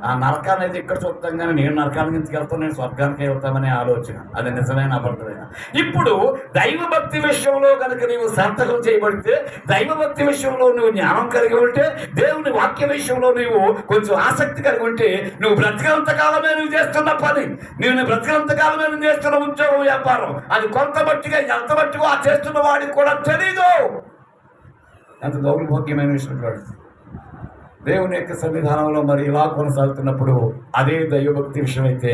ఆ నరకాన్ని అయితే ఇక్కడ చూస్తాం కానీ నేను నరకానికి ఎందుకు వెళ్తాను, నేను స్వర్గానికి వెళ్తామనే ఆలోచన. అది నిజమైన అబద్ధమైన. ఇప్పుడు దైవభక్తి విషయంలో కనుక నీవు సార్థకం చేయబడితే, దైవభక్తి విషయంలో నువ్వు జ్ఞానం కలిగి ఉంటే, దేవుని వాక్య విషయంలో నువ్వు కొంచెం ఆసక్తి కలిగి ఉంటే, నువ్వు బ్రతికినంత కాలమే నువ్వు చేస్తున్న పని, నువ్వు బ్రతికినంత కాలమే నువ్వు చేస్తున్న ఉద్యోగం, వ్యాపారం, అది కొంత మట్టిగా ఎంత మట్టిగా ఆ చేస్తున్న వాడికి కూడా తెలీదు. ఎంత దౌర్భాగ్యమైన విషయం కాదు. దేవుని యొక్క సన్నిధానంలో మరి ఇలా కొనసాగుతున్నప్పుడు అదే దైవభక్తి విషయం అయితే,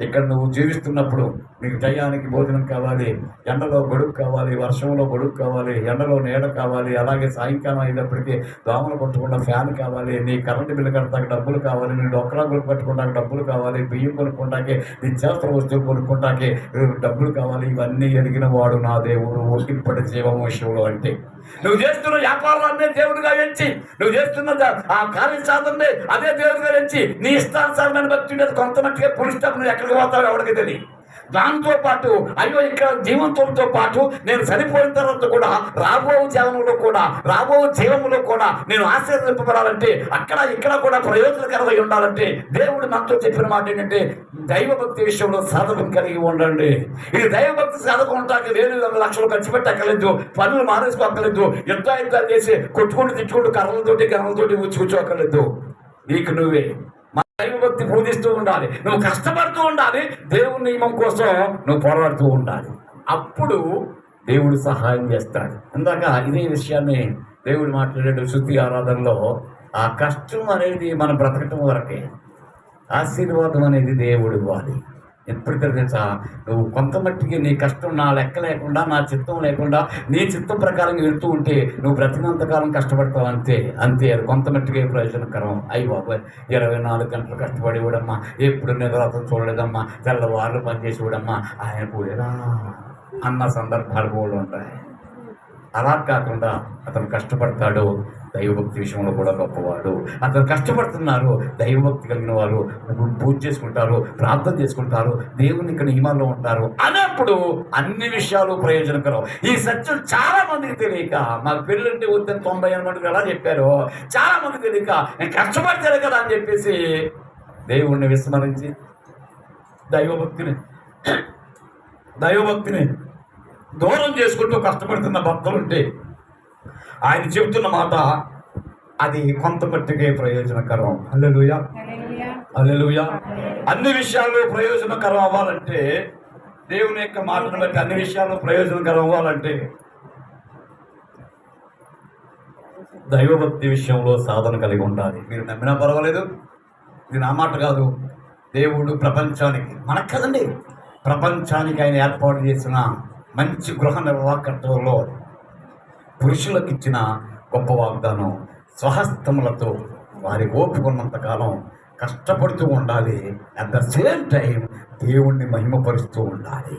ఇక్కడ నువ్వు జీవిస్తున్నప్పుడు నీకు టయానికి భోజనం కావాలి, ఎండలో గొడుగు కావాలి, వర్షంలో గొడుగు కావాలి, ఎండలో నీడ కావాలి, అలాగే సాయంకాలం అయినప్పటికీ దోమలు కొట్టకుండా ఫ్యాన్ కావాలి, నీ కరెంటు బిల్లు కట్టడానికి డబ్బులు కావాలి, నీ డొక్కరా గుళ్ళు కట్టుకోవడానికి డబ్బులు కావాలి, బియ్యం కొనుక్కోవడానికి, నిత్యావసర వస్తువులు కొనుక్కోవడానికి డబ్బులు కావాలి. ఇవన్నీ ఎరిగిన వాడు నా దేవుడు ఇప్పటి జీవం విషయంలో. అంటే నువ్వు చేస్తున్న వ్యాపారాలన్నీ దేవుడిగా ఎంచి, నువ్వు చేస్తున్న ఆ కార్యసాధననే అదే దేవుడిగా ఎంచి, నీ ఇష్టానుసారమైన భక్తి ఉండేది కొంత మట్టిగా పులిస్టప్ నువ్వు ఎక్కడికి పోతావు ఎవరికి తెలియదు. దాంతో పాటు అయ్యో ఇక్కడ జీవంతో పాటు నేను చనిపోయిన తర్వాత కూడా రాబో జీవంలో కూడా నేను ఆశీర్వదింపబడాలంటే, అక్కడ ఇక్కడ కూడా ప్రయోజనకరమై ఉండాలంటే, దేవుడు మనతో చెప్పిన మాట ఏంటంటే, దైవభక్తి విషయంలో సాధకం కలిగి ఉండండి. ఇది దైవభక్తి సాధకం ఉంటానికి 1,000 లక్షలు ఖర్చు పెట్టక్కర్లేదు, పనులు మానేసుకోక్కర్లేదు, యుద్ధాలు చేసి కొట్టుకుంటూ తిట్టుకుంటూ కర్రలతోటి కూర్చోక్కర్లేదు. నీకు నువ్వే దైవభక్తి పూజిస్తూ ఉండాలి, నువ్వు కష్టపడుతూ ఉండాలి, దేవుని నియమం కోసం నువ్వు పోరాడుతూ ఉండాలి. అప్పుడు దేవుడు సహాయం చేస్తాడు. ఇందాక ఇదే విషయాన్ని దేవుడు మాట్లాడాడు శృతి ఆరాధనలో. ఆ కష్టం అనేది మనం బ్రతకటం వరకే, ఆశీర్వాదం అనేది దేవుడు ఇవ్వాలి. ఎప్పుడు తెలుసా, నువ్వు కొంత మట్టికి నీ కష్టం నా లెక్క లేకుండా, నా చిత్తం లేకుండా, నీ చిత్తం ప్రకారం వెళ్తూ ఉంటే నువ్వు బ్రతికినంతకాలం కష్టపడతావు. అంతే అది కొంత మట్టికే ప్రయోజనకరం. అయ్యి బాబు 24 గంటలు కష్టపడి కూడమ్మా, ఎప్పుడు నిద్రతం చూడలేదమ్మా, తెల్లవారులు పనిచేసి కూడమ్మా, ఆయన కూడేరా అన్న సందర్భాలు కూడా ఉంటాయి. అలా కాకుండా అతను కష్టపడతాడు, దైవభక్తి విషయంలో కూడా గొప్పవాడు. అతను కష్టపడుతున్నారు, దైవభక్తి కలిగిన వారు పూజ చేసుకుంటారు, ప్రార్థన చేసుకుంటారు, దేవుని ఇక్కడ నియమాల్లో ఉంటారు అన్నప్పుడు అన్ని విషయాలు ప్రయోజనకరం. ఈ సత్యం చాలా మందికి తెలియక, మాకు పెళ్ళంటే వద్దని 98 ఎలా చెప్పారో చాలా మంది తెలియక, నేను కష్టపడతాను కదా అని చెప్పేసి దేవుణ్ణి విస్మరించి దైవభక్తిని దూరం చేసుకుంటూ కష్టపడుతున్న భక్తులుంటే, ఆయన చెబుతున్న మాట అది కొంత మట్టికే ప్రయోజనకరం. హల్లెలూయా, హల్లెలూయా. అన్ని విషయాల్లో ప్రయోజనకరం అవ్వాలంటే, దేవుని యొక్క మాటను బట్టి అన్ని విషయాల్లో ప్రయోజనకరం అవ్వాలంటే, దైవభక్తి విషయంలో సాధన కలిగి ఉండాలి. మీరు నమ్మినా పర్వాలేదు, ఇది నా మాట కాదు. దేవుడు ప్రపంచానికి, మనకు కదండి, ప్రపంచానికి ఆయన ఏర్పాటు చేసిన మంచి గృహ నిర్వాహకత్వంలో పురుషులకు ఇచ్చిన గొప్ప వాగ్దానం, స్వహస్తములతో వారి ఓపుకున్నంతకాలం కష్టపడుతూ ఉండాలి, అట్ ద సేమ్ టైం దేవుణ్ణి మహిమపరుస్తూ ఉండాలి.